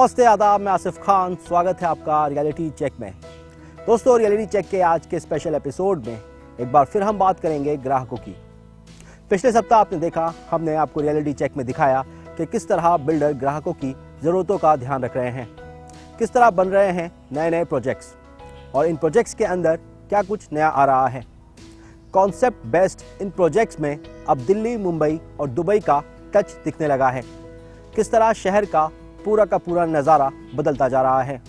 नमस्ते, आदाब। मैं आसिफ खान, स्वागत है आपका रियलिटी चेक में। दोस्तों, रियलिटी चेक के आज के स्पेशल एपिसोड में एक बार फिर हम बात करेंगे ग्राहकों की। पिछले सप्ताह आपने देखा, हमने आपको रियलिटी चेक में दिखाया कि किस तरह बिल्डर ग्राहकों की ज़रूरतों का ध्यान रख रहे हैं, किस तरह बन रहे हैं नए नए प्रोजेक्ट्स और इन प्रोजेक्ट्स के अंदर क्या कुछ नया आ रहा है। कॉन्सेप्ट बेस्ड इन प्रोजेक्ट्स में अब दिल्ली, मुंबई और दुबई का टच दिखने लगा है। किस तरह शहर का पूरा नज़ारा बदलता जा रहा है।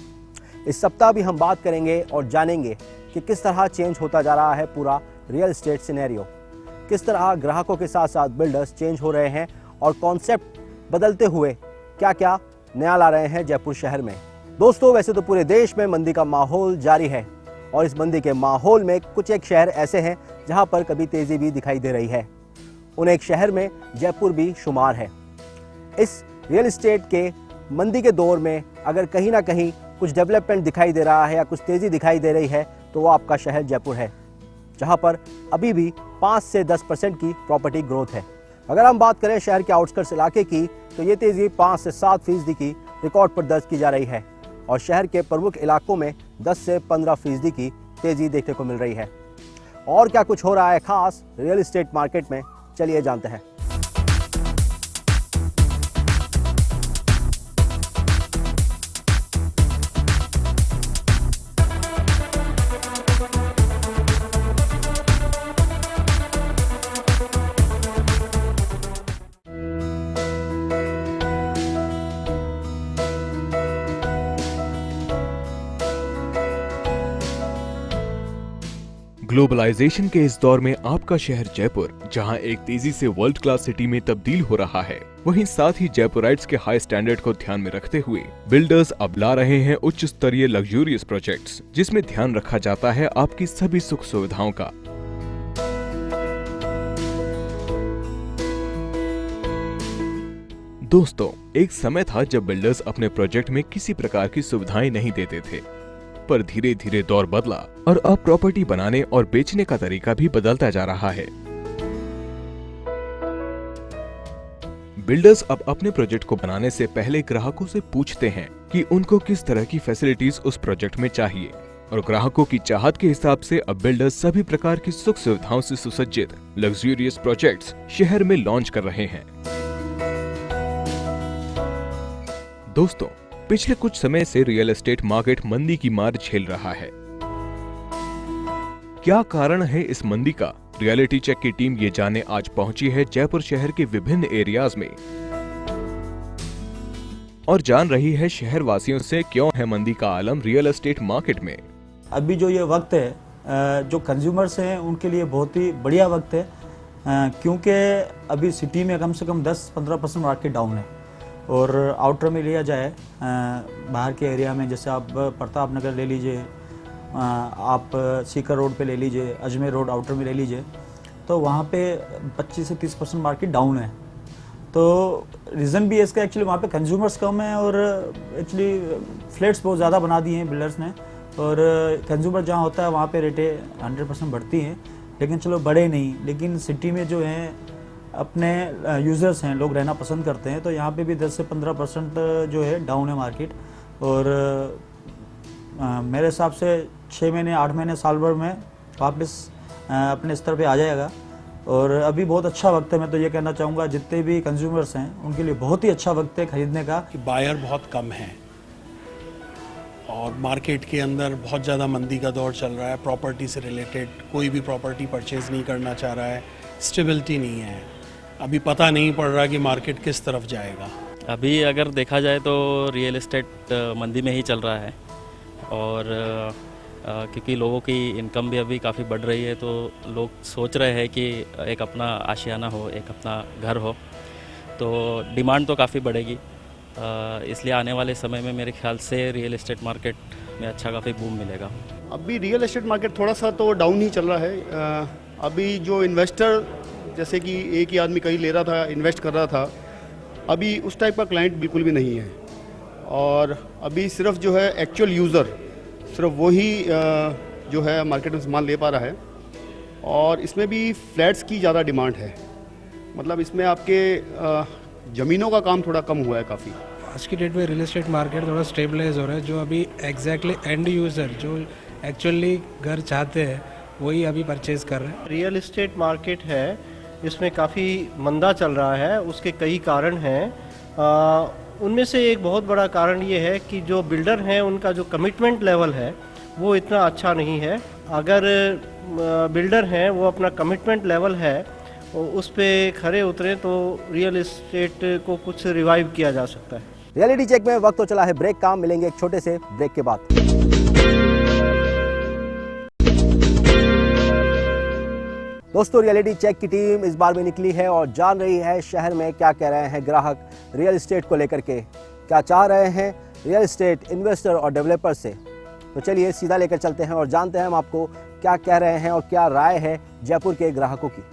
इस सप्ताह भी हम बात करेंगे और जानेंगे कि किस तरह चेंज होता जा रहा है पूरा रियल एस्टेट सिनेरियो, किस तरह ग्राहकों के साथ साथ बिल्डर्स चेंज हो रहे हैं और कॉन्सेप्ट बदलते हुए क्या क्या नया ला रहे हैं जयपुर शहर में। दोस्तों, वैसे तो पूरे देश में मंदी का माहौल जारी है और इस मंदी के माहौल में कुछ एक शहर ऐसे हैं जहां पर कभी तेज़ी भी दिखाई दे रही है। उन एक शहर में जयपुर भी शुमार है। इस रियल एस्टेट के मंदी के दौर में अगर कहीं ना कहीं कुछ डेवलपमेंट दिखाई दे रहा है या कुछ तेज़ी दिखाई दे रही है तो वो आपका शहर जयपुर है, जहां पर अभी भी 5 से 10% की प्रॉपर्टी ग्रोथ है। अगर हम बात करें शहर के आउटस्कर्ट्स इलाके की तो ये तेज़ी 5 से 7% की रिकॉर्ड पर दर्ज की जा रही है और शहर के प्रमुख इलाकों में 10 से 15% की तेज़ी देखने को मिल रही है। और क्या कुछ हो रहा है खास रियल एस्टेट मार्केट में, चलिए जानते हैं। ग्लोबलाइजेशन के इस दौर में आपका शहर जयपुर, जहां एक तेजी से वर्ल्ड क्लास सिटी में तब्दील हो रहा है, वहीं साथ ही जयपुराइट्स के हाई स्टैंडर्ड को ध्यान में रखते हुए बिल्डर्स अब ला रहे हैं उच्च स्तरीय लग्जूरियस प्रोजेक्ट्स, जिसमें ध्यान रखा जाता है आपकी सभी सुख सुविधाओं का। दोस्तों, एक समय था जब बिल्डर्स अपने प्रोजेक्ट में किसी प्रकार की सुविधाएं नहीं देते थे, पर धीरे धीरे दौर बदला और अब प्रॉपर्टी बनाने और बेचने का तरीका भी बदलता जा रहा है। बिल्डर्स अब अपने प्रोजेक्ट को बनाने से पहले ग्राहकों से पूछते हैं कि उनको किस तरह की फैसिलिटीज उस प्रोजेक्ट में चाहिए, और ग्राहकों की चाहत के हिसाब से अब बिल्डर्स सभी प्रकार की सुख सुविधाओं से सुसज्जित लग्जूरियस प्रोजेक्ट्स शहर में लॉन्च कर रहे हैं। दोस्तों, पिछले कुछ समय से रियल एस्टेट मार्केट मंदी की मार झेल रहा है। क्या कारण है इस मंदी का? रियलिटी चेक की टीम ये जानने आज पहुंची है जयपुर शहर के विभिन्न एरियाज में और जान रही है शहर वासियों से क्यों है मंदी का आलम रियल एस्टेट मार्केट में। अभी जो ये वक्त है, जो कंज्यूमर्स हैं उनके लिए बहुत ही बढ़िया वक्त है, क्योंकि अभी सिटी में कम से कम 10-15% मार्केट डाउन है। और आउटर में लिया जाए, बाहर के एरिया में, जैसे आप प्रताप नगर ले लीजिए, आप सीकर रोड पे ले लीजिए, अजमेर रोड आउटर में ले लीजिए, तो वहाँ पे 25 से 30% मार्केट डाउन है। तो रीज़न भी है इसका, एक्चुअली वहाँ पे कंज्यूमर्स कम है और एक्चुअली फ्लैट्स बहुत ज़्यादा बना दिए हैं बिल्डर्स ने, और कंज्यूमर जहाँ होता है वहाँ पे रेटें 100% बढ़ती हैं, लेकिन चलो बढ़े नहीं। लेकिन सिटी में जो है अपने यूज़र्स हैं, लोग रहना पसंद करते हैं, तो यहाँ पे भी 10 से 15% जो है डाउन है मार्केट। और मेरे हिसाब से 6 महीने 8 महीने साल भर में वापस अपने स्तर पे आ जाएगा। और अभी बहुत अच्छा वक्त है, मैं तो ये कहना चाहूँगा जितने भी कंज्यूमर्स हैं उनके लिए बहुत ही अच्छा वक्त है खरीदने का। बायर बहुत कम है और मार्केट के अंदर बहुत ज़्यादा मंदी का दौर चल रहा है। प्रॉपर्टी से रिलेटेड कोई भी प्रॉपर्टी परचेज़ नहीं करना चाह रहा है, स्टेबिलिटी नहीं है, अभी पता नहीं पड़ रहा कि मार्केट किस तरफ जाएगा। अभी अगर देखा जाए तो रियल एस्टेट मंदी में ही चल रहा है, और क्योंकि लोगों की इनकम भी अभी काफ़ी बढ़ रही है, तो लोग सोच रहे हैं कि एक अपना आशियाना हो, एक अपना घर हो, तो डिमांड तो काफ़ी बढ़ेगी। इसलिए आने वाले समय में मेरे ख्याल से रियल एस्टेट मार्केट में अच्छा काफ़ी बूम मिलेगा। अभी रियल एस्टेट मार्केट थोड़ा सा तो डाउन ही चल रहा है। अभी जो इन्वेस्टर, जैसे कि एक ही आदमी कहीं ले रहा था, इन्वेस्ट कर रहा था, अभी उस टाइप का क्लाइंट बिल्कुल भी नहीं है। और अभी सिर्फ जो है एक्चुअल यूज़र, सिर्फ वही जो है मार्केट में सामान ले पा रहा है। और इसमें भी फ्लैट्स की ज़्यादा डिमांड है, मतलब इसमें आपके ज़मीनों का काम थोड़ा कम हुआ है काफ़ी। आज की डेट में रियल एस्टेट मार्केट थोड़ा स्टेबलाइज हो रहा है। जो अभी एग्जैक्टली एंड यूज़र जो एक्चुअली घर चाहते हैं वही अभी परचेज कर रहे हैं। रियल एस्टेट मार्केट है इसमें काफ़ी मंदा चल रहा है। उसके कई कारण हैं। उनमें से एक बहुत बड़ा कारण ये है कि जो बिल्डर हैं उनका जो कमिटमेंट लेवल है वो इतना अच्छा नहीं है। अगर बिल्डर हैं वो अपना कमिटमेंट लेवल है उस पे खरे उतरे तो रियल एस्टेट को कुछ रिवाइव किया जा सकता है। रियलिटी चेक में वक्त तो चला है ब्रेक का, मिलेंगे एक छोटे से ब्रेक के बाद। दोस्तों, रियलिटी चेक की टीम इस बार भी निकली है और जान रही है शहर में क्या कह रहे हैं ग्राहक रियल एस्टेट को लेकर के, क्या चाह रहे हैं रियल एस्टेट इन्वेस्टर और डेवलपर से। तो चलिए सीधा लेकर चलते हैं और जानते हैं हम आपको क्या कह रहे हैं और क्या राय है जयपुर के ग्राहकों की।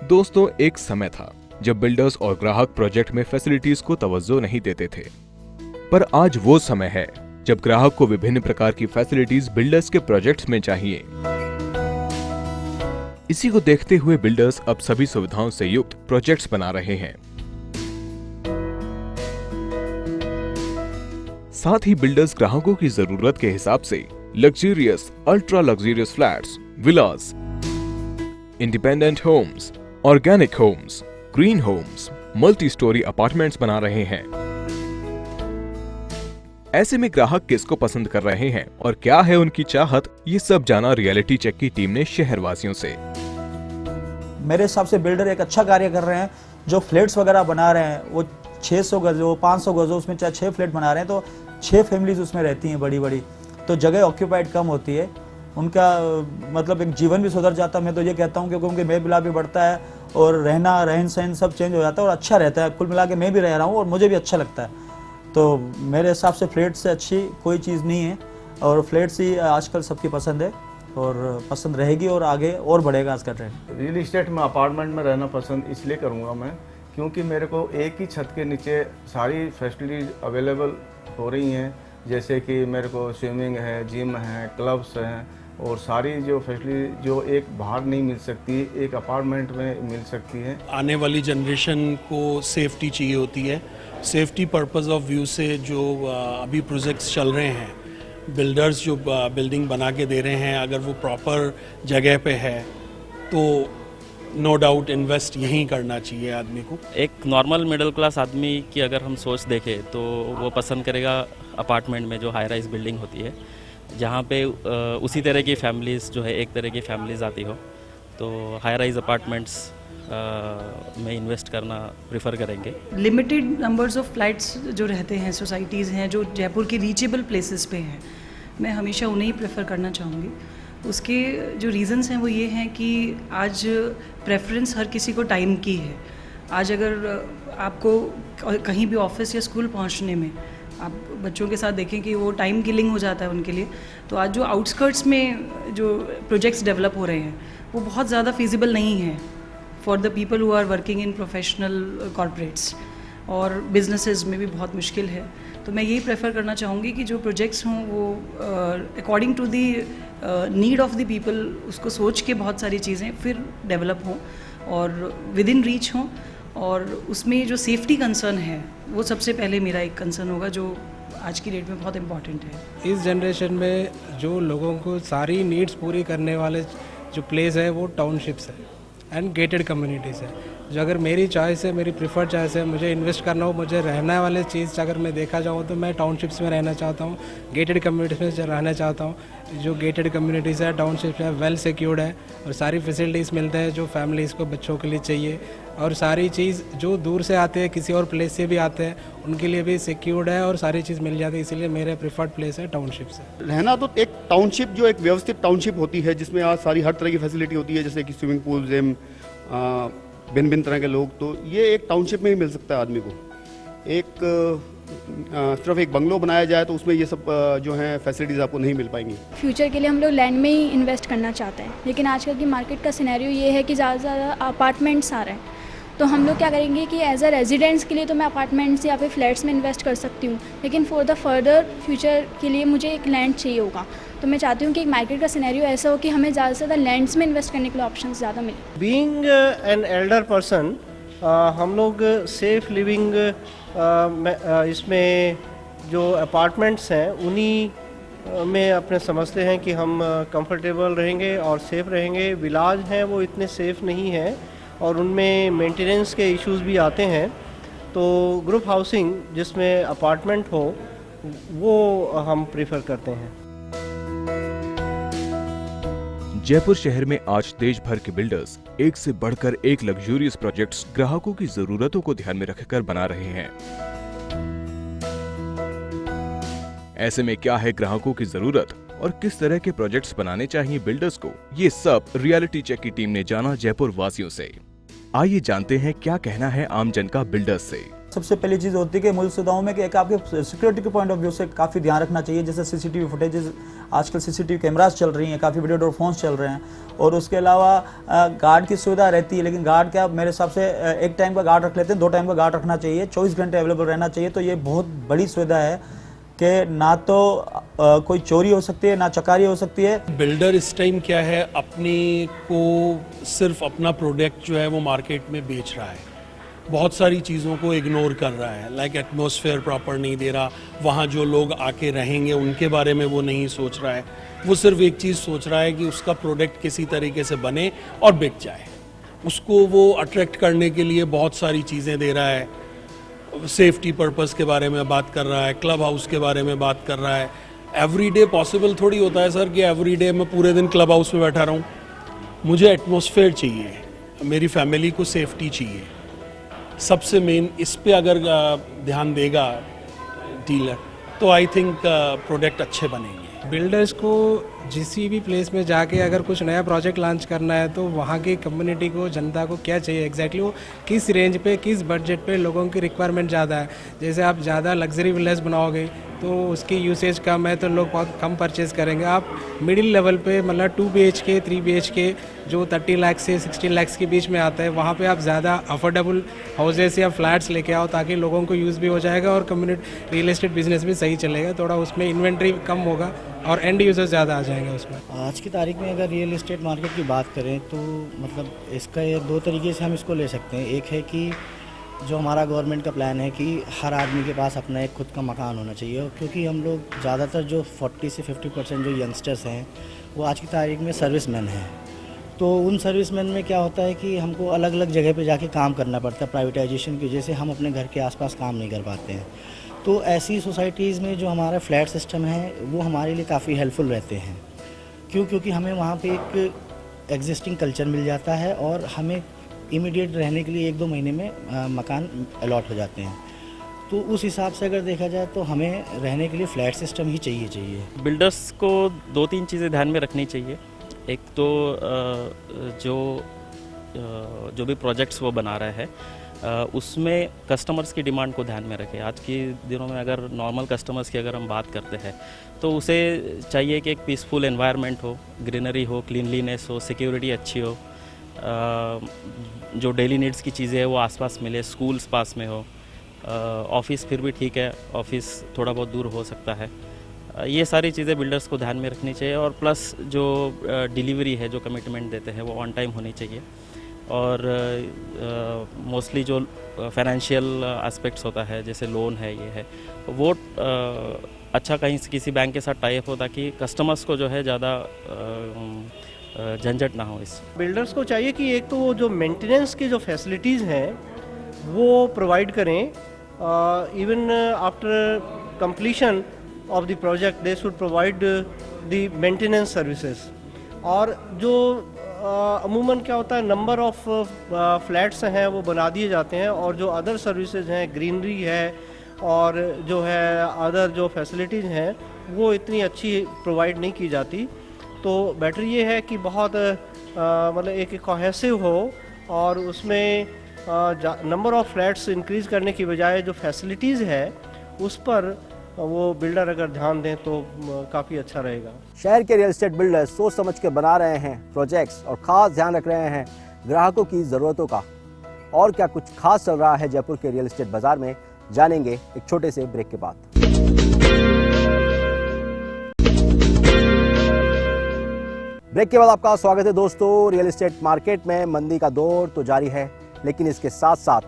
दोस्तों, एक समय था जब बिल्डर्स और ग्राहक प्रोजेक्ट में फैसिलिटीज को तवज्जो नहीं देते थे, पर आज वो समय है जब ग्राहक को विभिन्न प्रकार की फैसिलिटीज बिल्डर्स के प्रोजेक्ट्स में चाहिए। इसी को देखते हुए बिल्डर्स अब सभी सुविधाओं से युक्त प्रोजेक्ट्स बना रहे हैं। साथ ही बिल्डर्स ग्राहकों की जरूरत के हिसाब से luxurious, ultra luxurious flats, villas, independent homes, organic homes, green homes, multi storey apartments बना रहे हैं। ऐसे में ग्राहक किसको पसंद कर रहे हैं और क्या है उनकी चाहत, ये सब जाना रियलिटी चेक की टीम ने शहरवासियों से। मेरे हिसाब से बिल्डर एक अच्छा कार्य कर रहे हैं। जो फ्लैट्स वगैरह बना रहे हैं वो 600 गज हो, 500 गज हो, उसमें चाहे 6 फ्लैट बना रहे हैं तो 6 फैमिलीज उसमें रहती हैं बड़ी बड़ी, तो जगह ऑक्यूपाइड कम होती है। उनका मतलब एक जीवन भी सुधर जाता है। मैं तो ये कहता हूँ क्योंकि उनके मेल मिलाप भी बढ़ता है और रहना रहन सहन सब चेंज हो जाता है और अच्छा रहता है। कुल मिला के मैं भी रह रहा हूँ और मुझे भी अच्छा लगता है। तो मेरे हिसाब से फ्लैट से अच्छी कोई चीज़ नहीं है और फ्लैट्स ही आजकल सबकी पसंद है और पसंद रहेगी और आगे और बढ़ेगा इसका ट्रेंड। रियल इस्टेट में अपार्टमेंट में रहना पसंद इसलिए करूँगा मैं क्योंकि मेरे को एक ही छत के नीचे सारी फैसिलिटीज अवेलेबल हो रही हैं। जैसे कि मेरे को स्विमिंग है, जिम है, क्लब्स हैं और सारी जो फैसिलिटी जो एक बाहर नहीं मिल सकती एक अपार्टमेंट में मिल सकती है। आने वाली जनरेशन को सेफ्टी चाहिए होती है। सेफ्टी पर्पस ऑफ व्यू से जो अभी प्रोजेक्ट्स चल रहे हैं, बिल्डर्स जो बिल्डिंग बना के दे रहे हैं, अगर वो प्रॉपर जगह पे है तो नो डाउट इन्वेस्ट यहीं करना चाहिए आदमी को। एक नॉर्मल मिडिल क्लास आदमी की अगर हम सोच देखें तो वो पसंद करेगा अपार्टमेंट में जो हाई राइज बिल्डिंग होती है, जहाँ पे उसी तरह की फैमिलीज़ जो है एक तरह की फैमिलीज़ आती हो, तो हाई राइज अपार्टमेंट्स में इन्वेस्ट करना प्रेफर करेंगे। लिमिटेड नंबर्स ऑफ फ्लैट्स जो रहते हैं, सोसाइटीज़ हैं जो जयपुर की रीचेबल प्लेसेस पे हैं, मैं हमेशा उन्हें ही प्रेफर करना चाहूँगी। उसके जो रीज़न्स हैं वो ये हैं कि आज प्रेफरेंस हर किसी को टाइम की है। आज अगर आपको कहीं भी ऑफिस या स्कूल पहुँचने में आप बच्चों के साथ देखें कि वो टाइम किलिंग हो जाता है उनके लिए, तो आज जो आउटस्कर्ट्स में जो प्रोजेक्ट्स डेवलप हो रहे हैं वो बहुत ज़्यादा फिजिबल नहीं है for the people who are working in professional corporates, और बिजनेसेस में भी बहुत मुश्किल है। तो मैं यही प्रेफर करना चाहूँगी कि जो प्रोजेक्ट्स हों वो according to the need of the people, उसको सोच के बहुत सारी चीज़ें फिर डेवलप हों और विद इन रीच हों, और उसमें जो सेफ्टी कंसर्न है वो सबसे पहले मेरा एक कंसर्न होगा जो आज की डेट में बहुत इम्पॉर्टेंट है। इस जनरेशन में जो लोगों को सारी नीड्स पूरी करने वाले जो प्लेस है वो टाउनशिप्स है एंड गेटेड कम्युनिटीज़ है। जो अगर मेरी चॉइस है, मेरी प्रिफर्ड चॉइस है, मुझे इन्वेस्ट करना हो, मुझे रहने वाले चीज़ अगर मैं देखा जाऊँ तो मैं टाउनशिप्स में रहना चाहता हूँ, गेटेड कम्युनिटीज़ में रहना चाहता हूँ। जो गेटेड कम्युनिटीज़ है, टाउनशिप्स है, वेल सिक्योर्ड है और सारी फैसिलिटीज़ मिलते हैं जो फैमिलीज़ को, बच्चों के लिए चाहिए, और सारी चीज़ जो दूर से आते हैं, किसी और प्लेस से भी आते हैं, उनके लिए भी सिक्योर्ड है और सारी चीज़ मिल जाती है। इसीलिए मेरा प्रिफर्ड प्लेस है टाउनशिप्स है। रहना तो एक टाउनशिप जो एक व्यवस्थित टाउनशिप होती है जिसमें आज सारी हर तरह की फैसिलिटी होती है, जैसे कि स्विमिंग पूल, जिम, भिन्न भिन्न तरह के लोग, तो ये एक टाउनशिप में ही मिल सकता है आदमी को। एक सिर्फ एक बंगलो बनाया जाए तो उसमें ये सब जो है फैसिलिटीज़ आपको नहीं मिल पाएंगी। फ्यूचर के लिए हम लोग लैंड में ही इन्वेस्ट करना चाहते हैं, लेकिन आजकल की मार्केट का सिनेरियो ये है कि ज़्यादा से ज़्यादा अपार्टमेंट्स आ रहे हैं, तो हम लोग क्या करेंगे कि एज अ रेजिडेंट्स के लिए तो मैं अपार्टमेंट्स या फिर फ्लैट्स में इन्वेस्ट कर सकती हूँ, लेकिन फॉर द फर्दर फ्यूचर के लिए मुझे एक लैंड चाहिए होगा। तो मैं चाहती हूँ कि एक मार्केट का सिनेरियो ऐसा हो कि हमें ज़्यादा से ज़्यादा लैंड्स में इन्वेस्ट करने के लिए ऑप्शन ज़्यादा मिले। बीइंग एन एल्डर पर्सन, हम लोग सेफ लिविंग इसमें जो अपार्टमेंट्स हैं उन्हीं में अपने समझते हैं कि हम कंफर्टेबल रहेंगे और सेफ़ रहेंगे। विलाज हैं वो इतने सेफ़ नहीं हैं और उनमें मेंटेनेंस के इश्यूज भी आते हैं। तो ग्रुप हाउसिंग जिसमें अपार्टमेंट हो वो हम प्रेफर करते हैं। जयपुर शहर में आज देश भर के बिल्डर्स एक से बढ़कर एक लग्जूरियस प्रोजेक्ट्स ग्राहकों की जरूरतों को ध्यान में रखकर बना रहे हैं। ऐसे में क्या है ग्राहकों की जरूरत और किस तरह के प्रोजेक्ट्स बनाने चाहिए बिल्डर्स को, ये सब रियलिटी चेक की टीम ने जाना जयपुर वासियों से। आइए जानते हैं क्या कहना है आम जन का बिल्डर्स से। सबसे पहली चीज़ होती है कि मूल सुविधाओं में कि एक आपके सिक्योरिटी के पॉइंट ऑफ व्यू से काफ़ी ध्यान रखना चाहिए। जैसे सीसीटीवी फुटेजेस, आजकल सीसीटीवी कैमरास चल रही हैं, काफ़ी वीडियो फोन्स चल रहे हैं, और उसके अलावा गार्ड की सुविधा रहती है। लेकिन गार्ड क्या, मेरे हिसाब से एक टाइम का गार्ड रख लेते हैं, 2 टाइम का गार्ड रखना चाहिए, 24 घंटे अवेलेबल रहना चाहिए। तो ये बहुत बड़ी सुविधा है कि ना तो कोई चोरी हो सकती है, ना चकारी हो सकती है। बिल्डर इस टाइम क्या है, अपने को सिर्फ अपना प्रोडक्ट जो है वो मार्केट में बेच रहा है, बहुत सारी चीज़ों को इग्नोर कर रहा है। लाइक एटमॉस्फेयर प्रॉपर नहीं दे रहा, वहाँ जो लोग आके रहेंगे उनके बारे में वो नहीं सोच रहा है। वो सिर्फ एक चीज़ सोच रहा है कि उसका प्रोडक्ट किसी तरीके से बने और बिक जाए। उसको वो अट्रैक्ट करने के लिए बहुत सारी चीज़ें दे रहा है, सेफ्टी पर्पस के बारे में बात कर रहा है, क्लब हाउस के बारे में बात कर रहा है। एवरीडे पॉसिबल थोड़ी होता है सर कि एवरीडे मैं पूरे दिन क्लब हाउस में बैठा रहूं। मुझे एटमॉस्फेयर चाहिए, मेरी फैमिली को सेफ्टी चाहिए। सबसे मेन इस पे अगर ध्यान देगा डीलर तो आई थिंक प्रोडक्ट अच्छे बनेंगे। बिल्डर्स को जिस भी प्लेस में जाके अगर कुछ नया प्रोजेक्ट लॉन्च करना है तो वहाँ की कम्युनिटी को, जनता को क्या चाहिए एग्जैक्टली, वो किस रेंज पे, किस बजट पे लोगों की रिक्वायरमेंट ज़्यादा है। जैसे आप ज़्यादा लग्जरी विलेज बनाओगे तो उसकी यूसेज कम है तो लोग बहुत कम परचेज़ करेंगे। आप मिडिल लेवल पे मतलब 2 BHK 3 BHK जो 30 लाख से 16 लाख के बीच में आता है, वहाँ पे आप ज़्यादा अफोर्डेबल हाउसेस या फ्लैट्स लेके आओ ताकि लोगों को यूज़ भी हो जाएगा और कम्युनिटी रियल एस्टेट बिजनेस भी सही चलेगा। थोड़ा उसमें इन्वेंट्री कम होगा और एंड यूजर्स ज़्यादा आ जाएंगे उसमें। आज की तारीख में अगर रियल एस्टेट मार्केट की बात करें तो मतलब इसका ये 2 तरीके से हम इसको ले सकते हैं। एक है कि जो हमारा गवर्नमेंट का प्लान है कि हर आदमी के पास अपना एक खुद का मकान होना चाहिए, क्योंकि हम लोग ज़्यादातर जो 40 से 50% जो यंगस्टर्स हैं वो आज की तारीख में सर्विसमैन हैं। तो उन सर्विसमैन में क्या होता है कि हमको अलग अलग जगह पे जाके काम करना पड़ता है। प्राइवेटाइजेशन की वजह से हम अपने घर के आसपास काम नहीं कर पाते हैं। तो ऐसी सोसाइटीज़ में जो हमारा फ्लैट सिस्टम है वो हमारे लिए काफ़ी हेल्पफुल रहते हैं। क्योंकि हमें वहाँ पे एक एग्जिस्टिंग कल्चर मिल जाता है और हमें इमीडिएट रहने के लिए 1-2 महीने में मकान अलॉट हो जाते हैं। तो उस हिसाब से अगर देखा जाए तो हमें रहने के लिए फ्लैट सिस्टम ही चाहिए। बिल्डर्स को 2-3 चीज़ें ध्यान में रखनी चाहिए। एक तो जो भी प्रोजेक्ट्स वो बना रहा है उसमें कस्टमर्स की डिमांड को ध्यान में रखें। आज के दिनों में अगर नॉर्मल कस्टमर्स की अगर हम बात करते हैं तो उसे चाहिए कि एक पीसफुल एनवायरनमेंट हो, ग्रीनरी हो, क्लीनलीनेस हो, सिक्योरिटी अच्छी हो, जो डेली नीड्स की चीज़ें हैं वो आसपास मिले, स्कूल्स पास में हो, ऑफिस फिर भी ठीक है, ऑफिस थोड़ा बहुत दूर हो सकता है। ये सारी चीज़ें बिल्डर्स को ध्यान में रखनी चाहिए और प्लस जो डिलीवरी है, जो कमिटमेंट देते हैं वो ऑन टाइम होनी चाहिए। और मोस्टली जो फाइनेंशियल एस्पेक्ट्स होता है जैसे लोन है, ये है, वो अच्छा कहीं से किसी बैंक के साथ टाई अप हो ताकि कस्टमर्स को जो है ज़्यादा झंझट ना हो। इस बिल्डर्स को चाहिए कि एक तो वो जो मेंटेनेंस की जो फैसिलिटीज़ हैं वो प्रोवाइड करें। Even after completion of the project they should provide the maintenance services. और जो अमूमन क्या होता है, नंबर ऑफ फ्लैट्स हैं वो बना दिए जाते हैं और जो अदर सर्विसेज हैं, ग्रीनरी है और जो है अदर जो फैसिलिटीज़ हैं वो इतनी अच्छी प्रोवाइड नहीं की जाती। तो बेटर ये है कि बहुत मतलब एक कोहेसिव हो और उसमें नंबर ऑफ फ्लैट्स इंक्रीज़ करने की बजाय जो फैसिलिटीज़ है उस पर वो बिल्डर अगर ध्यान दें तो काफ़ी अच्छा रहेगा। शहर के रियल एस्टेट बिल्डर्स सोच समझ के बना रहे हैं प्रोजेक्ट्स और खास ध्यान रख रहे हैं ग्राहकों की ज़रूरतों का। और क्या कुछ खास चल रहा है जयपुर के रियल एस्टेट बाजार में, जानेंगे एक छोटे से ब्रेक के बाद। ब्रेक के बाद आपका स्वागत है दोस्तों। रियल एस्टेट मार्केट में मंदी का दौर तो जारी है, लेकिन इसके साथ साथ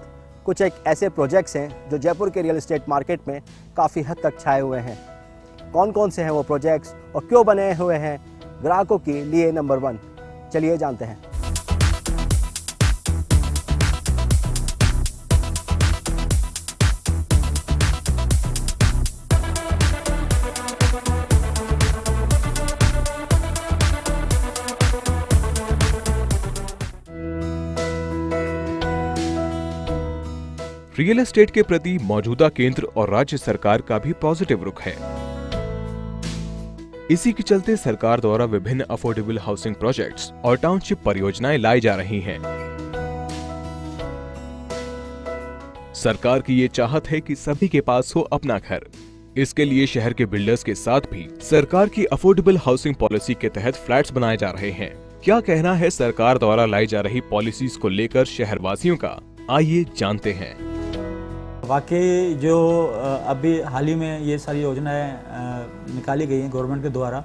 कुछ एक ऐसे प्रोजेक्ट्स हैं जो जयपुर के रियल एस्टेट मार्केट में काफ़ी हद तक छाए हुए हैं। कौन कौन से हैं वो प्रोजेक्ट्स और क्यों बने हुए हैं ग्राहकों के लिए नंबर 1, चलिए जानते हैं। रियल एस्टेट के प्रति मौजूदा केंद्र और राज्य सरकार का भी पॉजिटिव रुख है। इसी के चलते सरकार द्वारा विभिन्न अफोर्डेबल हाउसिंग प्रोजेक्ट्स और टाउनशिप परियोजनाएं लाई जा रही हैं। सरकार की ये चाहत है कि सभी के पास हो अपना घर। इसके लिए शहर के बिल्डर्स के साथ भी सरकार की अफोर्डेबल हाउसिंग पॉलिसी के तहत फ्लैट्स बनाए जा रहे हैं। क्या कहना है सरकार द्वारा लाई जा रही पॉलिसीज को लेकर शहरवासियों का, आइए जानते हैं। वाकई जो अभी हाल ही में ये सारी योजनाएं निकाली गई हैं गवर्नमेंट के द्वारा,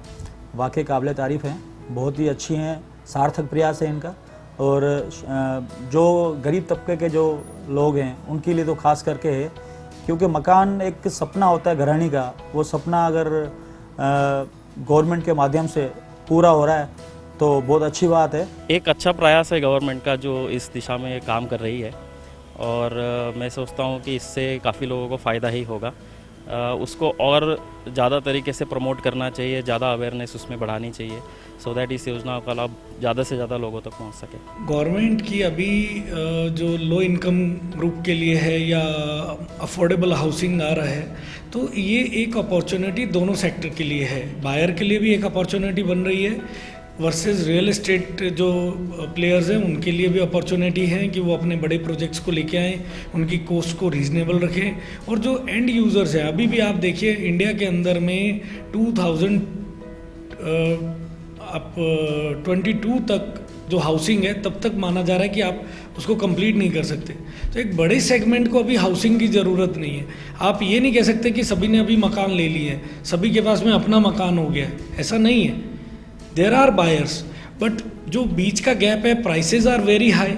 वाकई काबिल तारीफ़ हैं, बहुत ही अच्छी हैं, सार्थक प्रयास है इनका। और जो गरीब तबके के जो लोग हैं उनके लिए तो खास करके है, क्योंकि मकान एक सपना होता है घरानी का। वो सपना अगर गवर्नमेंट के माध्यम से पूरा हो रहा है तो बहुत अच्छी बात है। एक अच्छा प्रयास है गवर्नमेंट का जो इस दिशा में काम कर रही है, और मैं सोचता हूँ कि इससे काफ़ी लोगों को फ़ायदा ही होगा। उसको और ज़्यादा तरीके से प्रमोट करना चाहिए, ज़्यादा अवेयरनेस उसमें बढ़ानी चाहिए, सो दैट इस योजना का लाभ ज़्यादा से ज़्यादा लोगों तक पहुँच सके। गवर्नमेंट की अभी जो लो इनकम ग्रुप के लिए है या अफोर्डेबल हाउसिंग आ रहा है, तो ये एक अपॉर्चुनिटी दोनों सेक्टर के लिए है। बायर के लिए भी एक अपॉर्चुनिटी बन रही है वर्सेस रियल एस्टेट जो प्लेयर्स हैं उनके लिए भी अपॉर्चुनिटी है कि वो अपने बड़े प्रोजेक्ट्स को लेके आएँ, उनकी कॉस्ट को रीजनेबल रखें। और जो एंड यूज़र्स हैं, अभी भी आप देखिए इंडिया के अंदर में 2022 तक जो हाउसिंग है तब तक माना जा रहा है कि आप उसको कंप्लीट नहीं कर सकते। तो एक बड़े सेगमेंट को अभी हाउसिंग की ज़रूरत नहीं है। आप ये नहीं कह सकते कि सभी ने अभी मकान ले लिए हैं, सभी के पास में अपना मकान हो गया है, ऐसा नहीं है। देर आर बायर्स, बट जो बीच का गैप है, प्राइसेस आर वेरी हाई।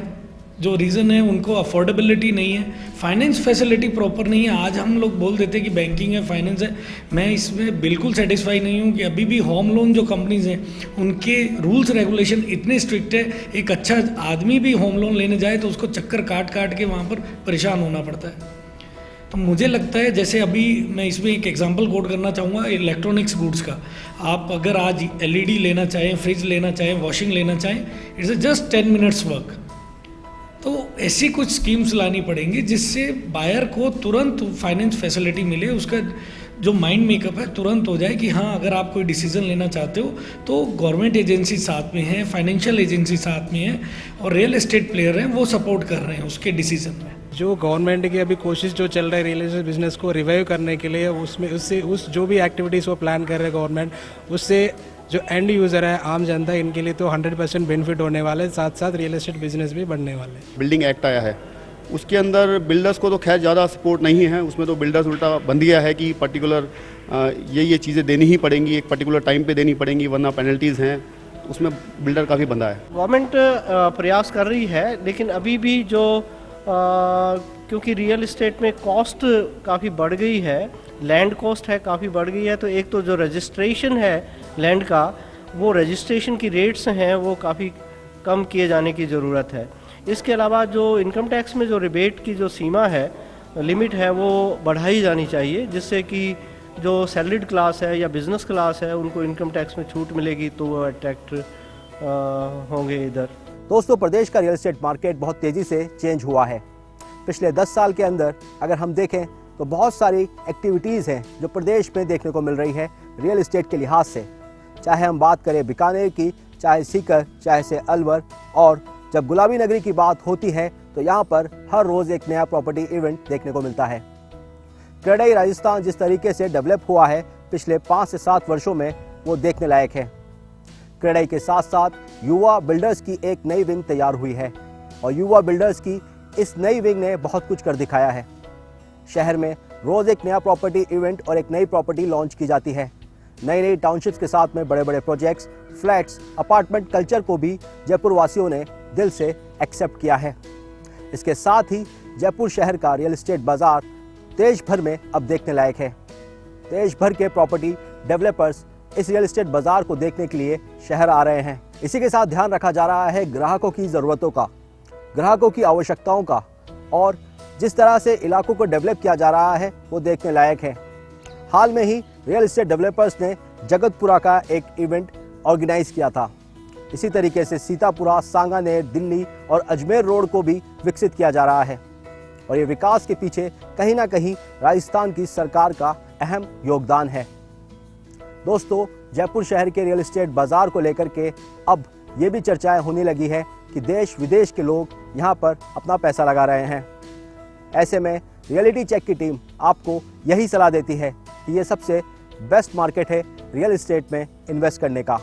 जो रीज़न है उनको अफोर्डेबिलिटी नहीं है, फाइनेंस फैसिलिटी प्रॉपर नहीं है। आज हम लोग बोल देते हैं कि बैंकिंग है, फाइनेंस है, मैं इसमें बिल्कुल सेटिस्फाई नहीं हूँ कि अभी भी होम लोन जो कंपनीज हैं उनके रूल्स रेगुलेशन इतने स्ट्रिक्ट है। एक अच्छा आदमी भी होम लोन लेने जाए तो उसको चक्कर काट काट के वहाँ पर परेशान होना पड़ता है। तो मुझे लगता है, जैसे अभी मैं इसमें एक एग्जांपल कोट करना चाहूँगा इलेक्ट्रॉनिक्स गुड्स का। आप अगर आज LED लेना चाहें, फ्रिज लेना चाहें, वॉशिंग लेना चाहें, इट्स जस्ट 10 मिनट्स वर्क। तो ऐसी कुछ स्कीम्स लानी पड़ेंगी जिससे बायर को तुरंत फाइनेंस फैसिलिटी मिले, उसका जो माइंड मेकअप है तुरंत हो जाए कि हाँ, अगर आप कोई डिसीजन लेना चाहते हो तो गवर्नमेंट एजेंसी साथ में है, फाइनेंशियल एजेंसी साथ में है और रियल एस्टेट प्लेयर हैं वो सपोर्ट कर रहे हैं उसके डिसीजन में। जो गवर्नमेंट की अभी कोशिश जो चल रहा है रियल एस्टेट बिजनेस को रिवाइव करने के लिए, उसमें उससे उस जो भी एक्टिविटीज़ वो प्लान कर रहे हैं गवर्नमेंट, उससे जो एंड यूज़र है, आम जनता, इनके लिए तो 100% बेनिफिट होने वाले हैं, साथ साथ रियल एस्टेट बिजनेस भी बढ़ने वाले हैं। बिल्डिंग एक्ट आया है, उसके अंदर बिल्डर्स को तो खैर ज़्यादा सपोर्ट नहीं है। उसमें तो बिल्डर्स उल्टा बंद दिया है कि पर्टिकुलर ये चीज़ें देनी ही पड़ेंगी, एक पर्टिकुलर टाइम पे देनी पड़ेंगी, वरना पेनल्टीज़ हैं। उसमें बिल्डर काफ़ी बंधा है। गवर्नमेंट प्रयास कर रही है, लेकिन अभी भी जो क्योंकि रियल एस्टेट में कॉस्ट काफ़ी बढ़ गई है, लैंड कॉस्ट है काफ़ी बढ़ गई है, तो एक तो जो रजिस्ट्रेशन है लैंड का, वो रजिस्ट्रेशन की रेट्स हैं वो काफ़ी कम किए जाने की ज़रूरत है। इसके अलावा जो इनकम टैक्स में जो रिबेट की जो सीमा है, लिमिट है, वो बढ़ाई जानी चाहिए, जिससे कि जो सैलरीड क्लास है या बिज़नेस क्लास है उनको इनकम टैक्स में छूट मिलेगी, तो वो अट्रैक्ट होंगे इधर। दोस्तों, प्रदेश का रियल एस्टेट मार्केट बहुत तेज़ी से चेंज हुआ है। पिछले 10 साल के अंदर अगर हम देखें तो बहुत सारी एक्टिविटीज़ हैं जो प्रदेश में देखने को मिल रही है रियल एस्टेट के लिहाज से। चाहे हम बात करें बीकानेर की, चाहे सीकर, चाहे से अलवर, और जब गुलाबी नगरी की बात होती है तो यहाँ पर हर रोज़ एक नया प्रॉपर्टी इवेंट देखने को मिलता है। क्रेडाई राजस्थान जिस तरीके से डेवलप हुआ है पिछले 5 से 7 वर्षों में, वो देखने लायक है। क्रेडाई के साथ साथ युवा बिल्डर्स की एक नई विंग तैयार हुई है और युवा बिल्डर्स की इस नई विंग ने बहुत कुछ कर दिखाया है। शहर में रोज एक नया प्रॉपर्टी इवेंट और एक नई प्रॉपर्टी लॉन्च की जाती है। नई नई टाउनशिप्स के साथ में बड़े बड़े प्रोजेक्ट्स, फ्लैट्स, अपार्टमेंट कल्चर को भी जयपुर वासियों ने दिल से एक्सेप्ट किया है। इसके साथ ही जयपुर शहर का रियल एस्टेट बाजार देश भर में अब देखने लायक है। देश भर के प्रॉपर्टी डेवलपर्स इस रियल एस्टेट बाजार को देखने के लिए शहर आ रहे हैं। इसी के साथ ध्यान रखा जा रहा है ग्राहकों की ज़रूरतों का, ग्राहकों की आवश्यकताओं का, और जिस तरह से इलाकों को डेवलप किया जा रहा है वो देखने लायक है। हाल में ही रियल एस्टेट डेवलपर्स ने जगतपुरा का एक इवेंट ऑर्गेनाइज किया था। इसी तरीके से सीतापुरा, सांगानेर, दिल्ली और अजमेर रोड को भी विकसित किया जा रहा है और ये विकास के पीछे कहीं ना कहीं राजस्थान की सरकार का अहम योगदान है। दोस्तों, जयपुर शहर के रियल एस्टेट बाजार को लेकर के अब ये भी चर्चाएं होने लगी है कि देश विदेश के लोग यहाँ पर अपना पैसा लगा रहे हैं। ऐसे में रियलिटी चेक की टीम आपको यही सलाह देती है कि ये सबसे बेस्ट मार्केट है रियल एस्टेट में इन्वेस्ट करने का,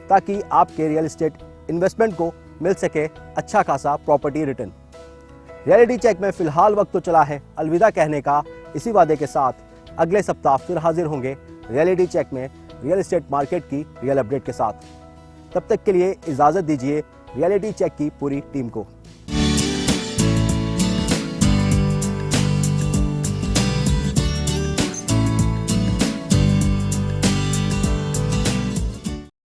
ताकि आपके रियल एस्टेट इन्वेस्टमेंट को मिल सके अच्छा खासा प्रॉपर्टी रिटर्न। रियलिटी चेक में फिलहाल वक्त तो चला है अलविदा कहने का। इसी वादे के साथ अगले सप्ताह फिर हाजिर होंगे रियलिटी चेक में रियल एस्टेट मार्केट की रियल अपडेट के साथ। तब तक के लिए इजाज़त दीजिए रियलिटी चेक की पूरी टीम को।